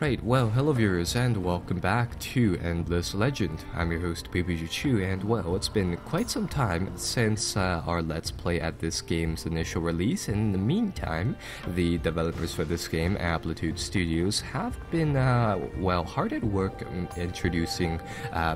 Right, well, hello viewers and welcome back to Endless Legend. I'm your host Chu, and well, it's been quite some time since our Let's Play at this game's initial release. In the meantime, the developers for this game, Amplitude Studios, have been, hard at work introducing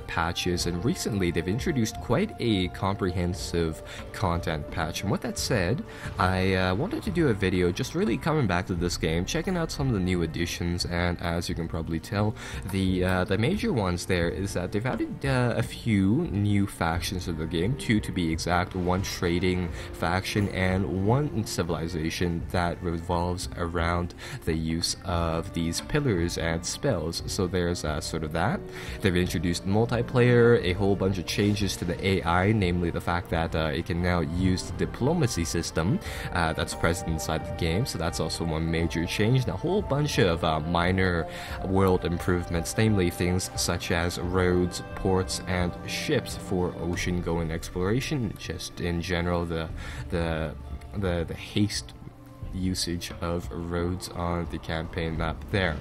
patches, and recently they've introduced quite a comprehensive content patch. And with that said, I wanted to do a video just really coming back to this game, checking out some of the new additions, and as you can probably tell, the major ones there is that they've added a few new factions of the game, two to be exact, one trading faction and one civilization that revolves around the use of these pillars and spells. So there's sort of that. They've introduced multiplayer, a whole bunch of changes to the AI, namely the fact that it can now use the diplomacy system that's present inside the game, so that's also one major change, and a whole bunch of minor world improvements, namely things such as roads, ports, and ships for ocean-going exploration. Just in general, the haste usage of roads on the campaign map there.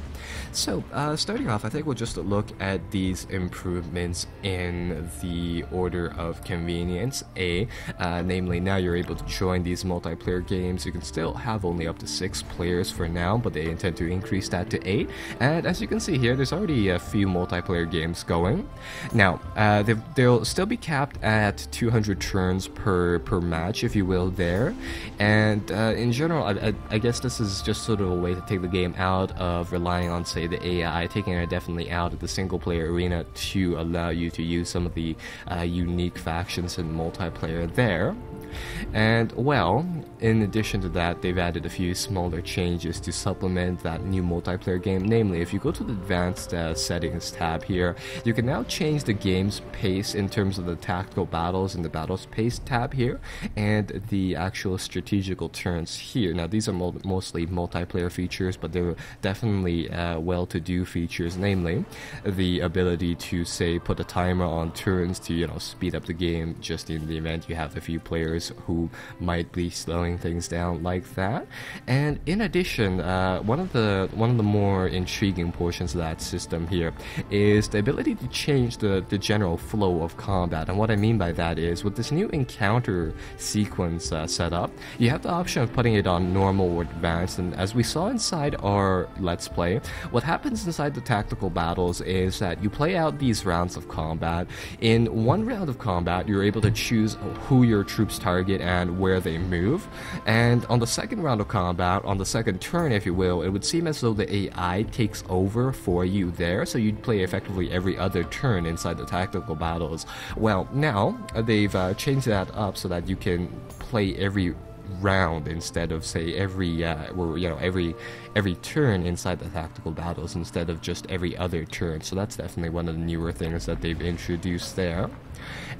So starting off, I think we'll just look at these improvements in the order of convenience. Namely, now you're able to join these multiplayer games. You can still have only up to 6 players for now, but they intend to increase that to 8. And as you can see here, there's already a few multiplayer games going. Now, they'll still be capped at 200 turns per match, if you will, there. And in general, I guess this is just sort of a way to take the game out of relying on, say, the AI, taking it definitely out of the single-player arena to allow you to use some of the unique factions and multiplayer there. And, well, in addition to that, they've added a few smaller changes to supplement that new multiplayer game. Namely, if you go to the advanced settings tab here, you can now change the game's pace in terms of the tactical battles in the battles pace tab here, and the actual strategical turns here. Now, these are mostly multiplayer features, but they're definitely well-to-do features, namely the ability to, say, put a timer on turns to, speed up the game just in the event you have a few players who might be slowing things down like that. And in addition, one of the more intriguing portions of that system here is the ability to change the general flow of combat. And what I mean by that is, with this new encounter sequence set up, you have the option of putting it on normal or advanced. And as we saw inside our Let's Play, what happens inside the tactical battles is that you play out these rounds of combat. In one round of combat, you're able to choose who your troops target and where they move. And on the second round of combat, on the second turn, if you will, it would seem as though the AI takes over for you there, so you'd play effectively every other turn inside the tactical battles. Well, now they've changed that up so that you can play every round instead of, say, every turn inside the tactical battles instead of just every other turn. So that's definitely one of the newer things that they've introduced there.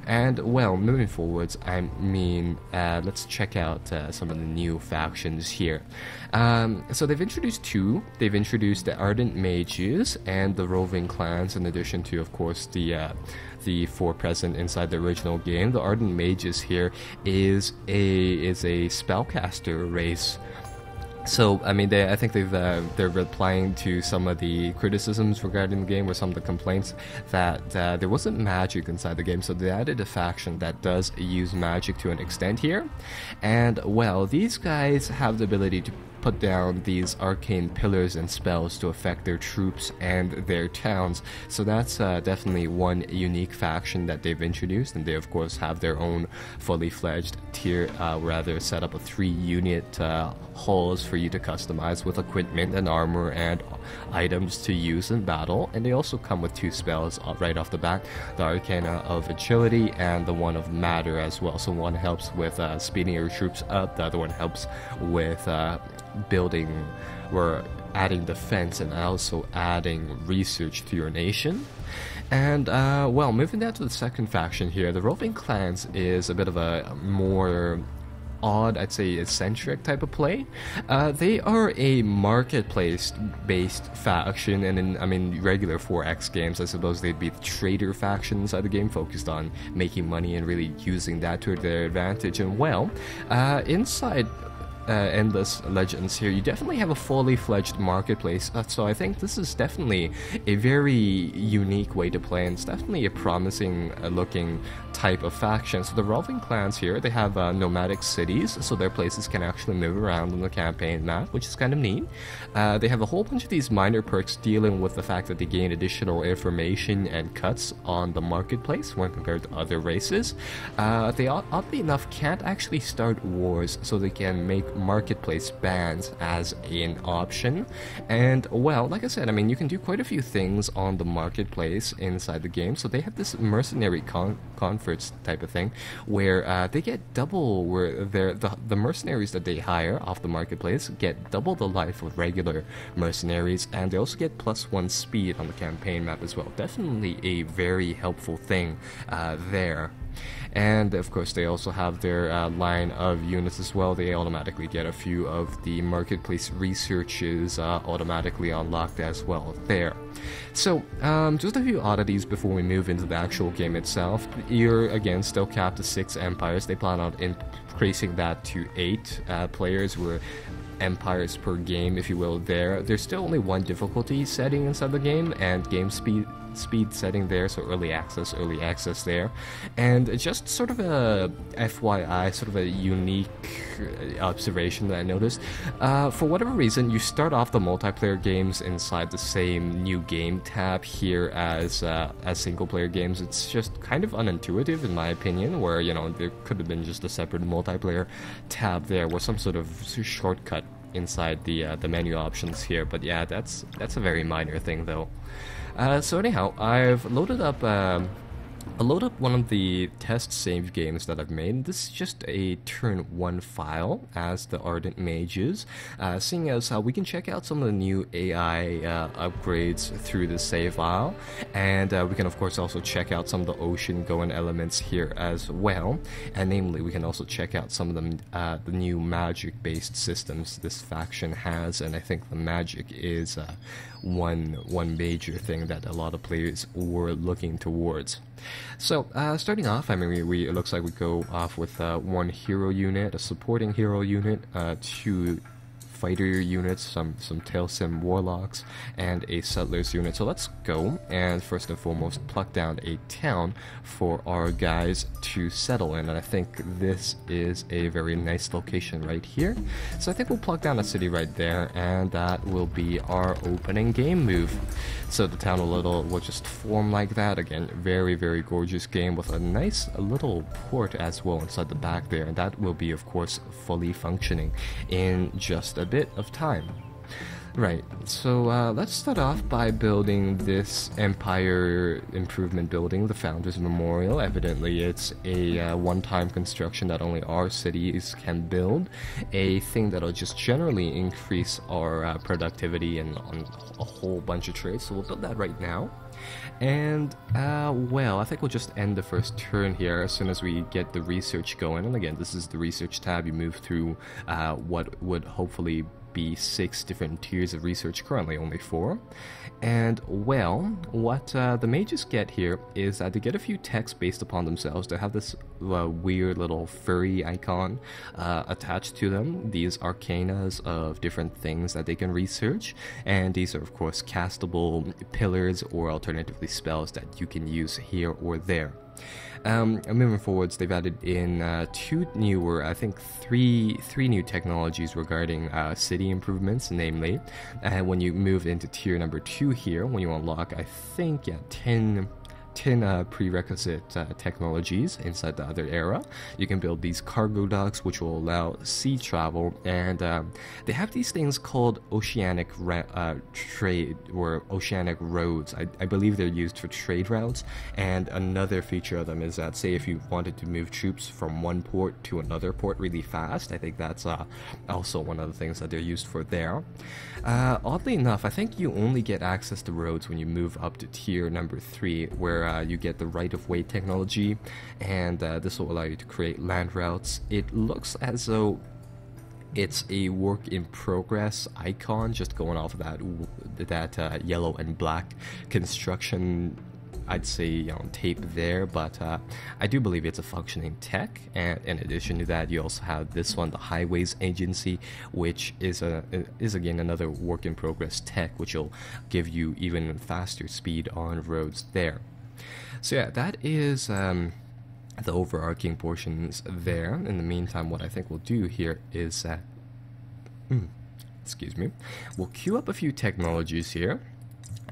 And, well, moving forwards, let's check out some of the new factions here. So they've introduced 2. They've introduced the Ardent Mages and the Roving Clans, in addition to, of course, the 4 present inside the original game. The Ardent Mages here is a spellcaster race. So, I think they're replying to some of the criticisms regarding the game, or some of the complaints that there wasn't magic inside the game, so they added a faction that does use magic to an extent here. And, well, these guys have the ability to put down these arcane pillars and spells to affect their troops and their towns. So that's definitely one unique faction that they've introduced, and they of course have their own fully fledged tier, set up of 3 unit halls for you to customize with equipment and armor and items to use in battle. And they also come with 2 spells right off the bat, the Arcana of Agility and the one of Matter as well. So one helps with speeding your troops up, the other one helps with building or adding defense, and also adding research to your nation. And, well, moving down to the second faction here, the Roving Clans is a bit of a more odd, I'd say, eccentric type of play. They are a marketplace-based faction, and in regular 4X games, I suppose they'd be the trader faction inside the game, focused on making money and really using that to their advantage. And, well, inside Endless Legends here, you definitely have a fully fledged marketplace. So I think this is definitely a very unique way to play, and it's definitely a promising looking type of faction. So the Roving Clans here, they have nomadic cities, so their places can actually move around on the campaign map, which is kind of neat. They have a whole bunch of these minor perks dealing with the fact that they gain additional information and cuts on the marketplace when compared to other races. They oddly enough can't actually start wars, so they can make marketplace bans as an option. And well, like I said, I mean, you can do quite a few things on the marketplace inside the game. So they have this mercenary converts type of thing where they get double, where the mercenaries that they hire off the marketplace get double the life of regular mercenaries, and they also get +1 speed on the campaign map as well. Definitely a very helpful thing there. And of course they also have their line of units as well. They automatically get a few of the marketplace researches automatically unlocked as well there. So just a few oddities before we move into the actual game itself. You're again still capped to 6 empires. They plan on increasing that to 8 players, where empires per game, if you will. There's still only 1 difficulty setting inside the game, and game speed setting there, so early access there. And just sort of a FYI, sort of a unique observation that I noticed, for whatever reason you start off the multiplayer games inside the same new game tab here as single player games. It's just kind of unintuitive in my opinion, where, you know, there could have been just a separate multiplayer tab there with some sort of shortcut inside the menu options here. But yeah, that's a very minor thing though. So anyhow, I've loaded up one of the test save games that I've made. This is just a turn 1 file as the Ardent Mages, seeing as we can check out some of the new AI upgrades through the save file, and we can of course also check out some of the ocean going elements here as well, and namely we can also check out some of the new magic based systems this faction has. And I think the magic is one major thing that a lot of players were looking towards. So starting off, I mean, it looks like we go off with 1 hero unit, a supporting hero unit, 2 fighter units, some Tailsim warlocks, and a settlers unit. So let's go and first and foremost pluck down a town for our guys to settle in, and I think this is a very nice location right here. So I think we'll pluck down a city right there, and that will be our opening game move. So the town will just form like that. Again, very, very gorgeous game with a nice little port as well inside the back there, and that will be of course fully functioning in just a bit of time. Right, so let's start off by building this Empire Improvement building, the Founders Memorial. Evidently it's a one-time construction that only our cities can build, a thing that'll just generally increase our productivity and on a whole bunch of trades, so we'll build that right now. And well, I think we'll just end the first turn here as soon as we get the research going. And again, this is the research tab. You move through what would hopefully be 6 different tiers of research, currently only 4. And well, what the mages get here is that they get a few texts based upon themselves. They have this weird little furry icon attached to them, these arcanas of different things that they can research, and these are of course castable pillars or alternatively spells that you can use here or there. Moving forwards, they've added in 2 newer, I think 3 new technologies regarding city improvements, namely when you move into tier number 2 here, when you unlock, I think, 10 prerequisite technologies inside the other era. You can build these cargo docks, which will allow sea travel, and they have these things called oceanic trade or oceanic roads. I believe they're used for trade routes, and another feature of them is that, say if you wanted to move troops from one port to another port really fast, I think that's also one of the things that they're used for there. Oddly enough, I think you only get access to roads when you move up to tier number 3, where you get the right-of-way technology, and this will allow you to create land routes. It looks as though it's a work in progress icon, just going off of that yellow and black construction I'd say, you know, tape there, but I do believe it's a functioning tech. And in addition to that, you also have this one, the Highways Agency, which is again another work in progress tech, which will give you even faster speed on roads there. So yeah, that is the overarching portions there. In the meantime, what I think we'll do here is excuse me, we'll queue up a few technologies here,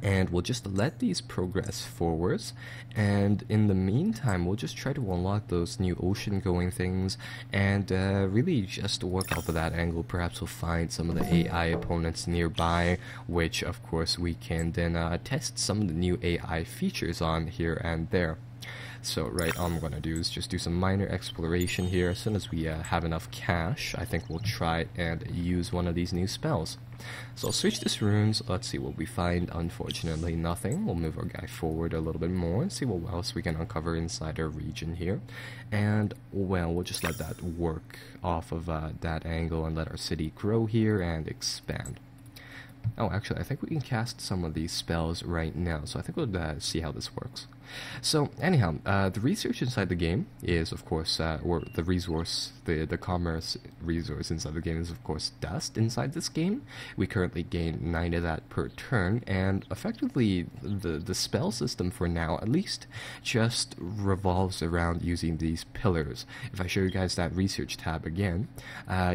and we'll just let these progress forwards, and in the meantime we'll just try to unlock those new ocean going things, and really just work off of that angle. Perhaps we'll find some of the AI opponents nearby, which of course we can then test some of the new AI features on here and there. So right, all I'm going to do is just do some minor exploration here. As soon as we have enough cash, I think we'll try and use one of these new spells. So I'll switch this runes, let's see what we find. Unfortunately nothing. We'll move our guy forward a little bit more and see what else we can uncover inside our region here. And well, we'll just let that work off of that angle and let our city grow here and expand. Oh, actually, I think we can cast some of these spells right now, so I think we'll see how this works. So, anyhow, the research inside the game is, of course, or the resource, the commerce resource inside the game is, of course, dust inside this game. We currently gain 9 of that per turn, and effectively, the spell system for now, at least, just revolves around using these pillars. If I show you guys that research tab again,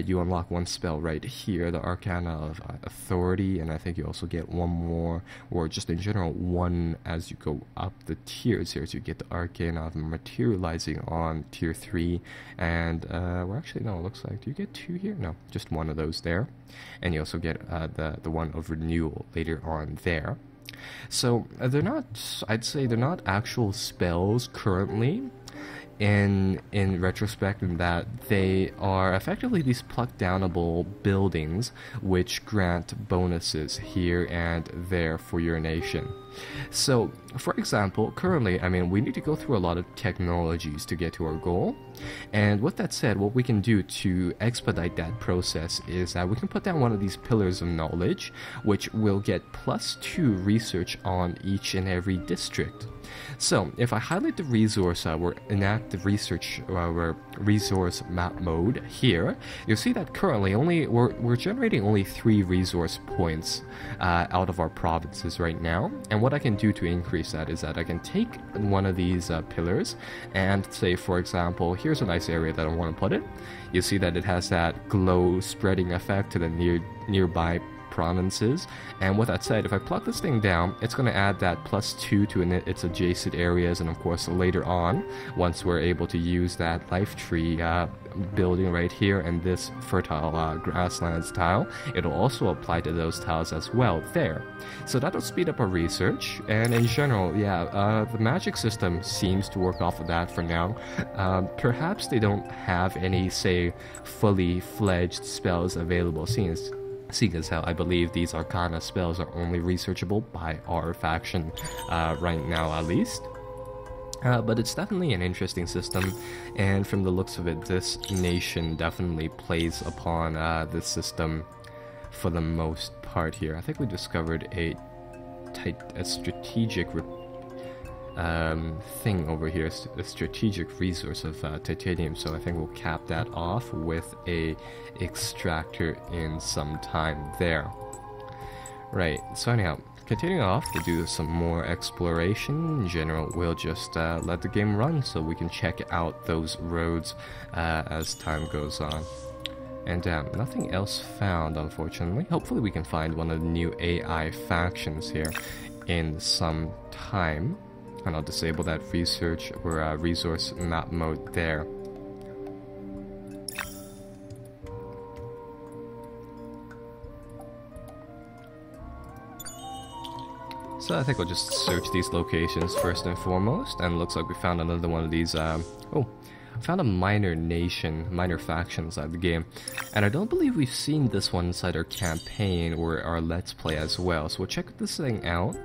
you unlock one spell right here, the Arcana of Authority, and I think you also get one more, or just in general, one as you go up the tiers here. So you get the Arcana of Materializing on tier 3, and well, actually no, it looks like, do you get 2 here? No, just one of those there, and you also get the one of Renewal later on there. So they're not, I'd say they're not actual spells currently in retrospect, in that they are effectively these pluck downable buildings which grant bonuses here and there for your nation. So, for example, currently, I mean, we need to go through a lot of technologies to get to our goal. And with that said, what we can do to expedite that process is that we can put down one of these pillars of knowledge, which will get +2 research on each and every district. So, if I highlight the resource, or enact the research, resource map mode here, you'll see that currently we're generating only 3 resource points out of our provinces right now. And what I can do to increase that is that I can take one of these pillars and say, for example, here's a nice area that I want to put it. You see that it has that glow spreading effect to the nearby provinces, and with that said, if I pluck this thing down, it's going to add that +2 to its adjacent areas, and of course later on, once we're able to use that life tree building right here and this fertile grasslands tile, it'll also apply to those tiles as well there. So that'll speed up our research, and in general, yeah, the magic system seems to work off of that for now. Perhaps they don't have any, say, fully fledged spells available, seeing as how I believe these Arcana spells are only researchable by our faction right now, at least. But it's definitely an interesting system, and from the looks of it, this nation definitely plays upon this system for the most part here. I think we discovered a strategic thing over here, a strategic resource of titanium, so I think we'll cap that off with a extractor in some time there. Right, so anyhow, continuing off, we'll do some more exploration. In general, we'll just let the game run so we can check out those roads as time goes on. And nothing else found, unfortunately. Hopefully we can find one of the new AI factions here in some time. And I'll disable that research or resource map mode there. So I think we'll just search these locations first and foremost, and it looks like we found another one of these, I found a minor nation, minor faction inside the game, and I don't believe we've seen this one inside our campaign or our Let's Play as well, so we'll check this thing out.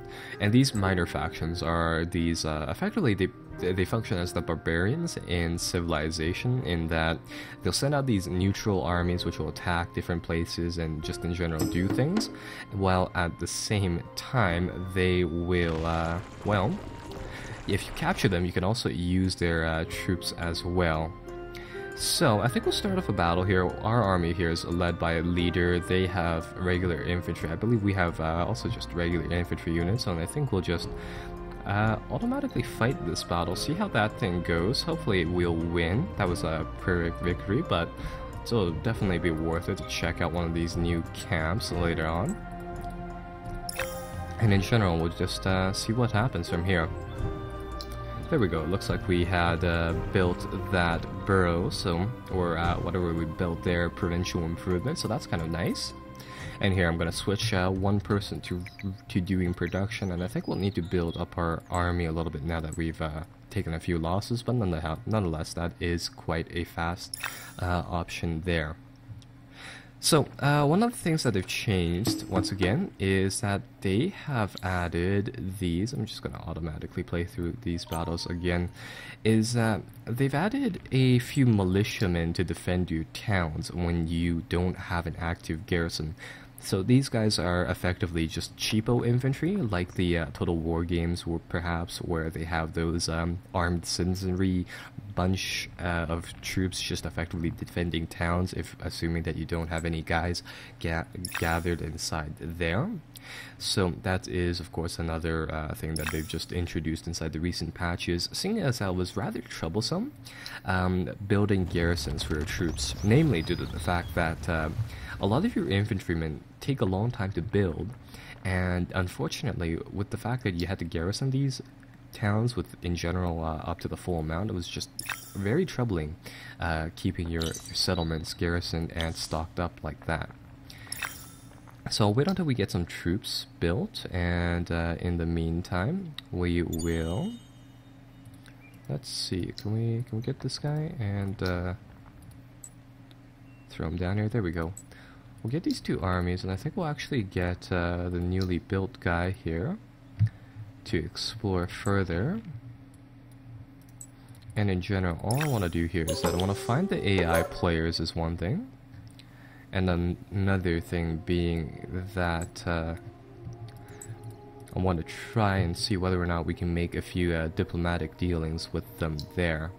And these minor factions are these, effectively they function as the barbarians in Civilization, in that they'll send out these neutral armies which will attack different places and just in general do things, while at the same time they will, if you capture them, you can also use their troops as well. So, I think we'll start off a battle here. Our army here is led by a leader. They have regular infantry. I believe we have also just regular infantry units, and I think we'll just automatically fight this battle. See how that thing goes. Hopefully we'll win. That was a Pyrrhic victory, but it'll definitely be worth it to check out one of these new camps later on. And in general, we'll just see what happens from here. There we go. It looks like we had built that borough, so or whatever we built there, provincial improvement. So that's kind of nice. And here I'm going to switch one person to doing production, and I think we'll need to build up our army a little bit now that we've taken a few losses. But nonetheless, that is quite a fast option there. So, one of the things that they've changed, once again, is that they have added these. I'm just going to automatically play through these battles again. Is they've added a few militiamen to defend your towns when you don't have an active garrison. So these guys are effectively just cheapo infantry, like the Total War games, perhaps, where they have those armed citizenry bunch of troops just effectively defending towns, if assuming that you don't have any guys gathered inside there. So that is, of course, another thing that they've just introduced inside the recent patches, seeing as how it was rather troublesome building garrisons for your troops, namely due to the fact that a lot of your infantrymen take a long time to build, and unfortunately, with the fact that you had to garrison these towns with, in general, up to the full amount, it was just very troubling keeping your settlements garrisoned and stocked up like that. So I'll wait until we get some troops built, and in the meantime, we will... Let's see, can we get this guy and throw him down here? There we go. We'll get these two armies, and I think we'll actually get the newly built guy here to explore further. And in general, all I want to do here is that I want to find the AI players is one thing. And then another thing being that I want to try and see whether or not we can make a few diplomatic dealings with them there.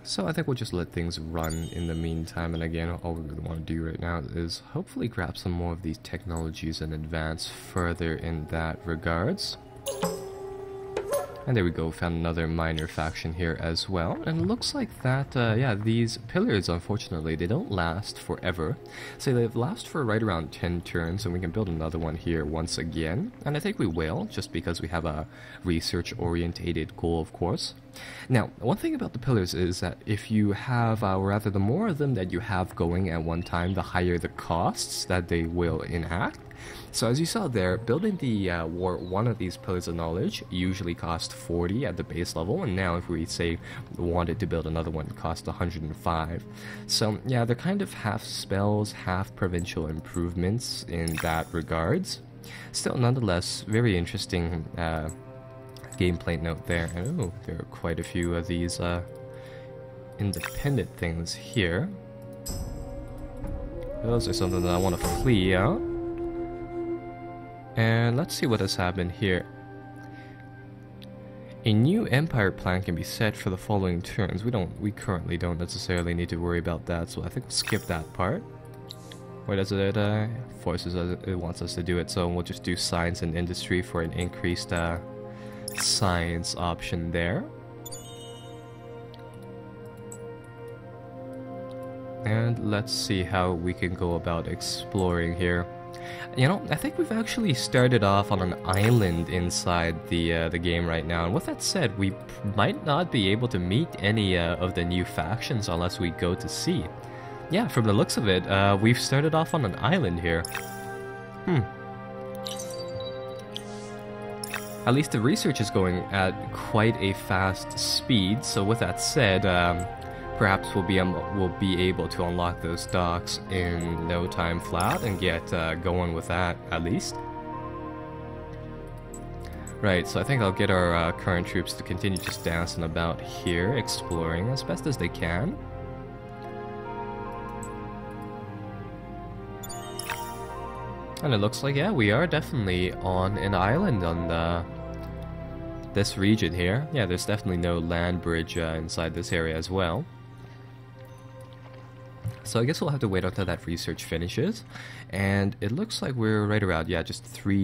So I think we'll just let things run in the meantime, and again, all we really want to do right now is hopefully grab some more of these technologies and advance further in that regards. And there we go, found another minor faction here as well. And it looks like that, yeah, these pillars, unfortunately, they don't last forever. So they last for right around 10 turns, and we can build another one here once again. And I think we will, just because we have a research-orientated goal, of course. Now, one thing about the pillars is that if you have, or rather, the more of them that you have going at one time, the higher the costs that they will enact. So as you saw there, building the one of these pillars of knowledge usually cost 40 at the base level, and now if we say wanted to build another one, it costs 105. So yeah, they're kind of half spells, half provincial improvements in that regards. Still, nonetheless, very interesting gameplay note there. And oh, there are quite a few of these independent things here. Those are something that I want to flee out. And let's see what has happened here. A new empire plan can be set for the following turns. We currently don't necessarily need to worry about that, so I think we'll skip that part. Where does it forces us, it wants us to do it, so we'll just do science and industry for an increased science option there. And let's see how we can go about exploring here. You know, I think we've actually started off on an island inside the game right now, and with that said, we might not be able to meet any of the new factions unless we go to sea. Yeah, from the looks of it, we've started off on an island here. At least the research is going at quite a fast speed, so with that said, perhaps we'll be able to unlock those docks in no time flat and get going with that, at least. Right, so I think I'll get our current troops to continue just dancing about here, exploring as best as they can. And it looks like, yeah, we are definitely on an island on this region here. Yeah, there's definitely no land bridge inside this area as well. So I guess we'll have to wait until that research finishes. And it looks like we're right around, yeah, just 3